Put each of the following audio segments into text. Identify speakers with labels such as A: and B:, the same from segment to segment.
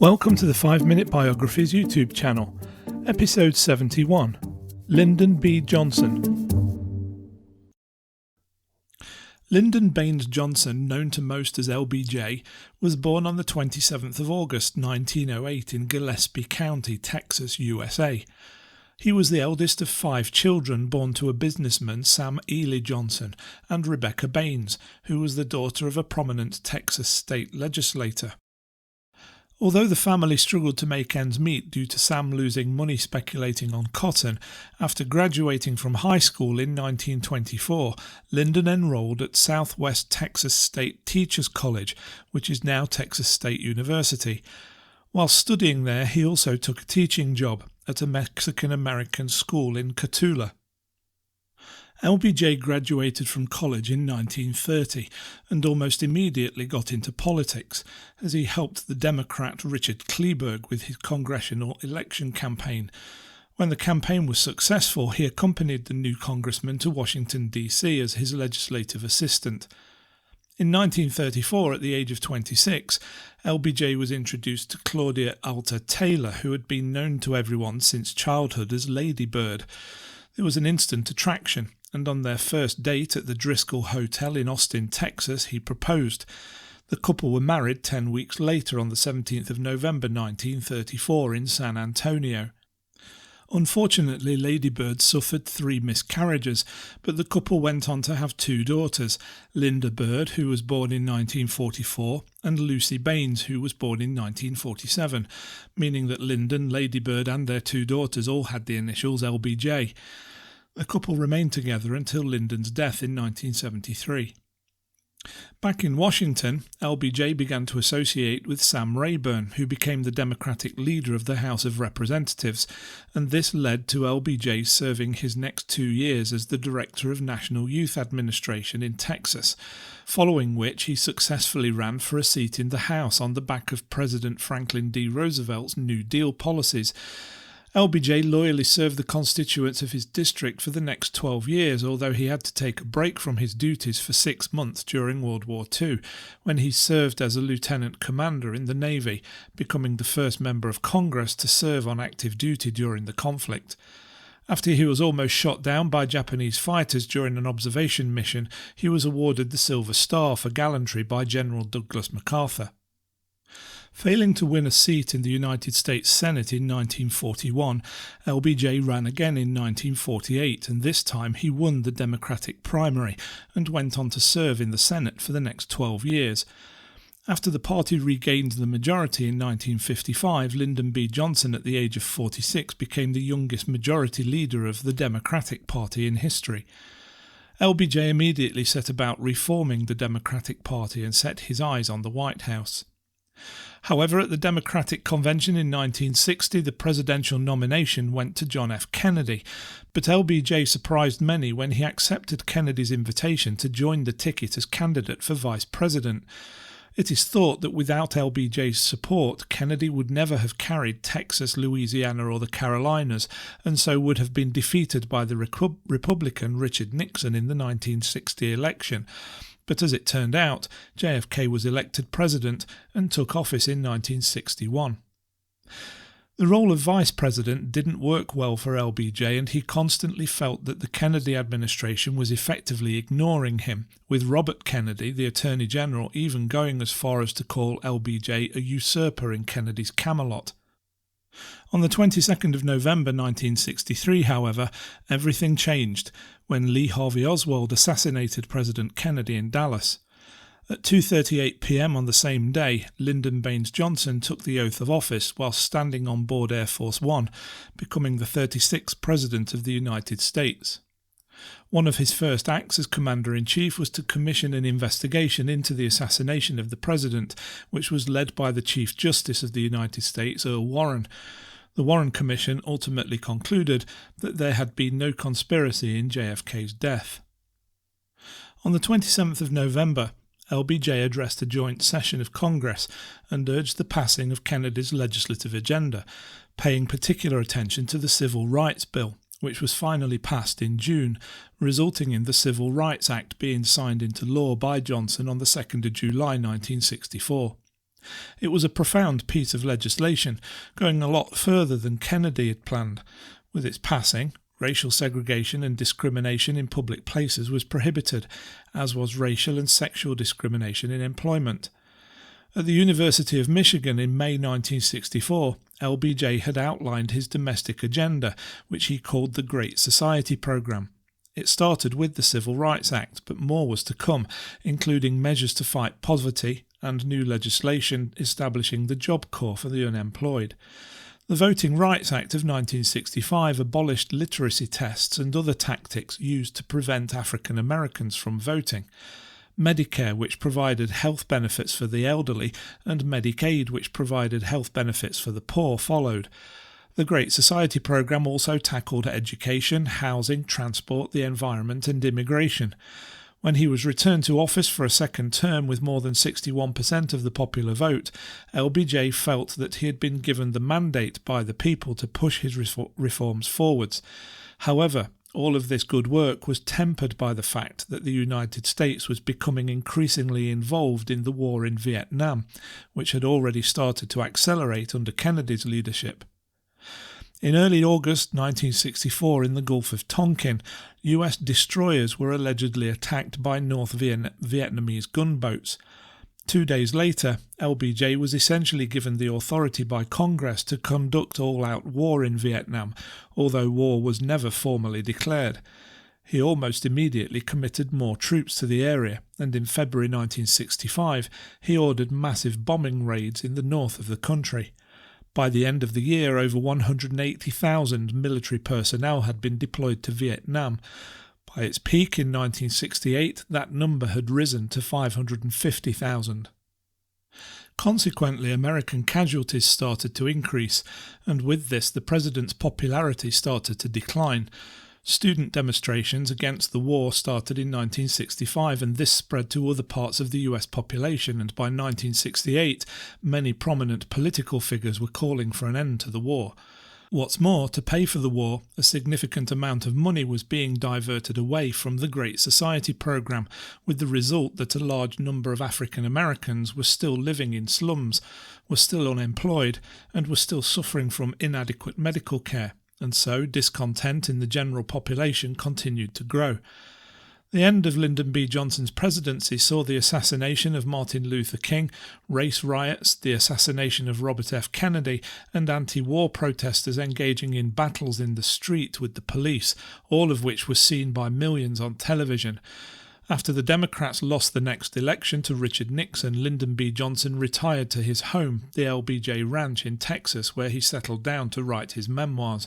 A: Welcome to the 5-Minute Biographies YouTube channel, episode 71, Lyndon B. Johnson. Lyndon Baines Johnson, known to most as LBJ, was born on the 27th of August 1908 in Gillespie County, Texas, USA. He was the eldest of 5 children born to a businessman, Sam Ely Johnson, and Rebecca Baines, who was the daughter of a prominent Texas state legislator. Although the family struggled to make ends meet due to Sam losing money speculating on cotton, after graduating from high school in 1924, Lyndon enrolled at Southwest Texas State Teachers College, which is now Texas State University. While studying there, he also took a teaching job at a Mexican-American school in Cotulla. LBJ graduated from college in 1930 and almost immediately got into politics, as he helped the Democrat Richard Kleberg with his congressional election campaign. When the campaign was successful, he accompanied the new congressman to Washington, D.C. as his legislative assistant. In 1934, at the age of 26, LBJ was introduced to Claudia Alta Taylor, who had been known to everyone since childhood as Lady Bird. There was an instant attraction, and on their first date at the Driscoll Hotel in Austin, Texas, he proposed. The couple were married 10 weeks later on the 17th of November 1934 in San Antonio. Unfortunately, Lady Bird suffered 3 miscarriages, but the couple went on to have 2 daughters, Linda Bird, who was born in 1944, and Lucy Baines, who was born in 1947, meaning that Lyndon, Lady Bird and their 2 daughters all had the initials LBJ. The couple remained together until Lyndon's death in 1973. Back in Washington, LBJ began to associate with Sam Rayburn, who became the Democratic leader of the House of Representatives, and this led to LBJ serving his next 2 years as the Director of National Youth Administration in Texas, following which he successfully ran for a seat in the House on the back of President Franklin D. Roosevelt's New Deal policies. LBJ loyally served the constituents of his district for the next 12 years, although he had to take a break from his duties for 6 months during World War II, when he served as a lieutenant commander in the Navy, becoming the first member of Congress to serve on active duty during the conflict. After he was almost shot down by Japanese fighters during an observation mission, he was awarded the Silver Star for gallantry by General Douglas MacArthur. Failing to win a seat in the United States Senate in 1941, LBJ ran again in 1948, and this time he won the Democratic primary and went on to serve in the Senate for the next 12 years. After the party regained the majority in 1955, Lyndon B. Johnson, at the age of 46, became the youngest majority leader of the Democratic Party in history. LBJ immediately set about reforming the Democratic Party and set his eyes on the White House. However, at the Democratic Convention in 1960, the presidential nomination went to John F. Kennedy, but LBJ surprised many when he accepted Kennedy's invitation to join the ticket as candidate for vice president. It is thought that without LBJ's support, Kennedy would never have carried Texas, Louisiana or the Carolinas, and so would have been defeated by the Republican Richard Nixon in the 1960 election. But as it turned out, JFK was elected president and took office in 1961. The role of vice president didn't work well for LBJ, and he constantly felt that the Kennedy administration was effectively ignoring him, with Robert Kennedy, the Attorney General, even going as far as to call LBJ a usurper in Kennedy's Camelot. On the 22nd of November 1963, however, everything changed when Lee Harvey Oswald assassinated President Kennedy in Dallas. At 2:38 p.m. on the same day, Lyndon Baines Johnson took the oath of office while standing on board Air Force One, becoming the 36th President of the United States. One of his first acts as Commander-in-Chief was to commission an investigation into the assassination of the President, which was led by the Chief Justice of the United States, Earl Warren. The Warren Commission ultimately concluded that there had been no conspiracy in JFK's death. On the 27th of November, LBJ addressed a joint session of Congress and urged the passing of Kennedy's legislative agenda, paying particular attention to the Civil Rights Bill, which was finally passed in June, resulting in the Civil Rights Act being signed into law by Johnson on the 2nd of July 1964. It was a profound piece of legislation, going a lot further than Kennedy had planned. With its passing, racial segregation and discrimination in public places was prohibited, as was racial and sexual discrimination in employment. At the University of Michigan in May 1964, LBJ had outlined his domestic agenda, which he called the Great Society Program. It started with the Civil Rights Act, but more was to come, including measures to fight poverty and new legislation establishing the Job Corps for the unemployed. The Voting Rights Act of 1965 abolished literacy tests and other tactics used to prevent African Americans from voting. Medicare, which provided health benefits for the elderly, and Medicaid, which provided health benefits for the poor, followed. The Great Society Program also tackled education, housing, transport, the environment and immigration. When he was returned to office for a second term with more than 61% of the popular vote, LBJ felt that he had been given the mandate by the people to push his reforms forwards. However, all of this good work was tempered by the fact that the United States was becoming increasingly involved in the war in Vietnam, which had already started to accelerate under Kennedy's leadership. In early August 1964 in the Gulf of Tonkin, US destroyers were allegedly attacked by North Vietnamese gunboats. 2 days later, LBJ was essentially given the authority by Congress to conduct all-out war in Vietnam, although war was never formally declared. He almost immediately committed more troops to the area, and in February 1965 he ordered massive bombing raids in the north of the country. By the end of the year, over 180,000 military personnel had been deployed to Vietnam. By its peak in 1968, that number had risen to 550,000. Consequently, American casualties started to increase, and with this the president's popularity started to decline. Student demonstrations against the war started in 1965, and this spread to other parts of the US population, and by 1968 many prominent political figures were calling for an end to the war. What's more, to pay for the war, a significant amount of money was being diverted away from the Great Society Program, with the result that a large number of African Americans were still living in slums, were still unemployed, and were still suffering from inadequate medical care, and so discontent in the general population continued to grow. The end of Lyndon B. Johnson's presidency saw the assassination of Martin Luther King, race riots, the assassination of Robert F. Kennedy, and anti-war protesters engaging in battles in the street with the police, all of which were seen by millions on television. After the Democrats lost the next election to Richard Nixon, Lyndon B. Johnson retired to his home, the LBJ Ranch in Texas, where he settled down to write his memoirs.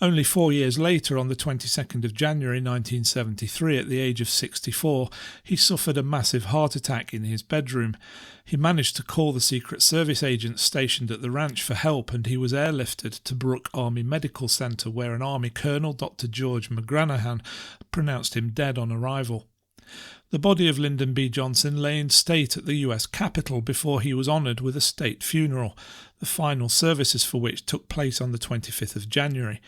A: Only 4 years later, on the 22nd of January 1973, at the age of 64, he suffered a massive heart attack in his bedroom. He managed to call the Secret Service agents stationed at the ranch for help, and he was airlifted to Brooke Army Medical Center, where an Army colonel, Dr. George McGranahan, pronounced him dead on arrival. The body of Lyndon B. Johnson lay in state at the US Capitol before he was honoured with a state funeral, the final services for which took place on the 25th of January.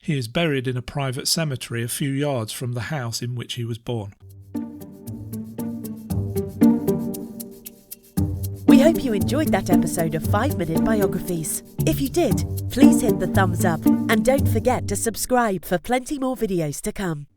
A: He is buried in a private cemetery a few yards from the house in which he was born.
B: We hope you enjoyed that episode of 5 Minute Biographies. If you did, please hit the thumbs up and don't forget to subscribe for plenty more videos to come.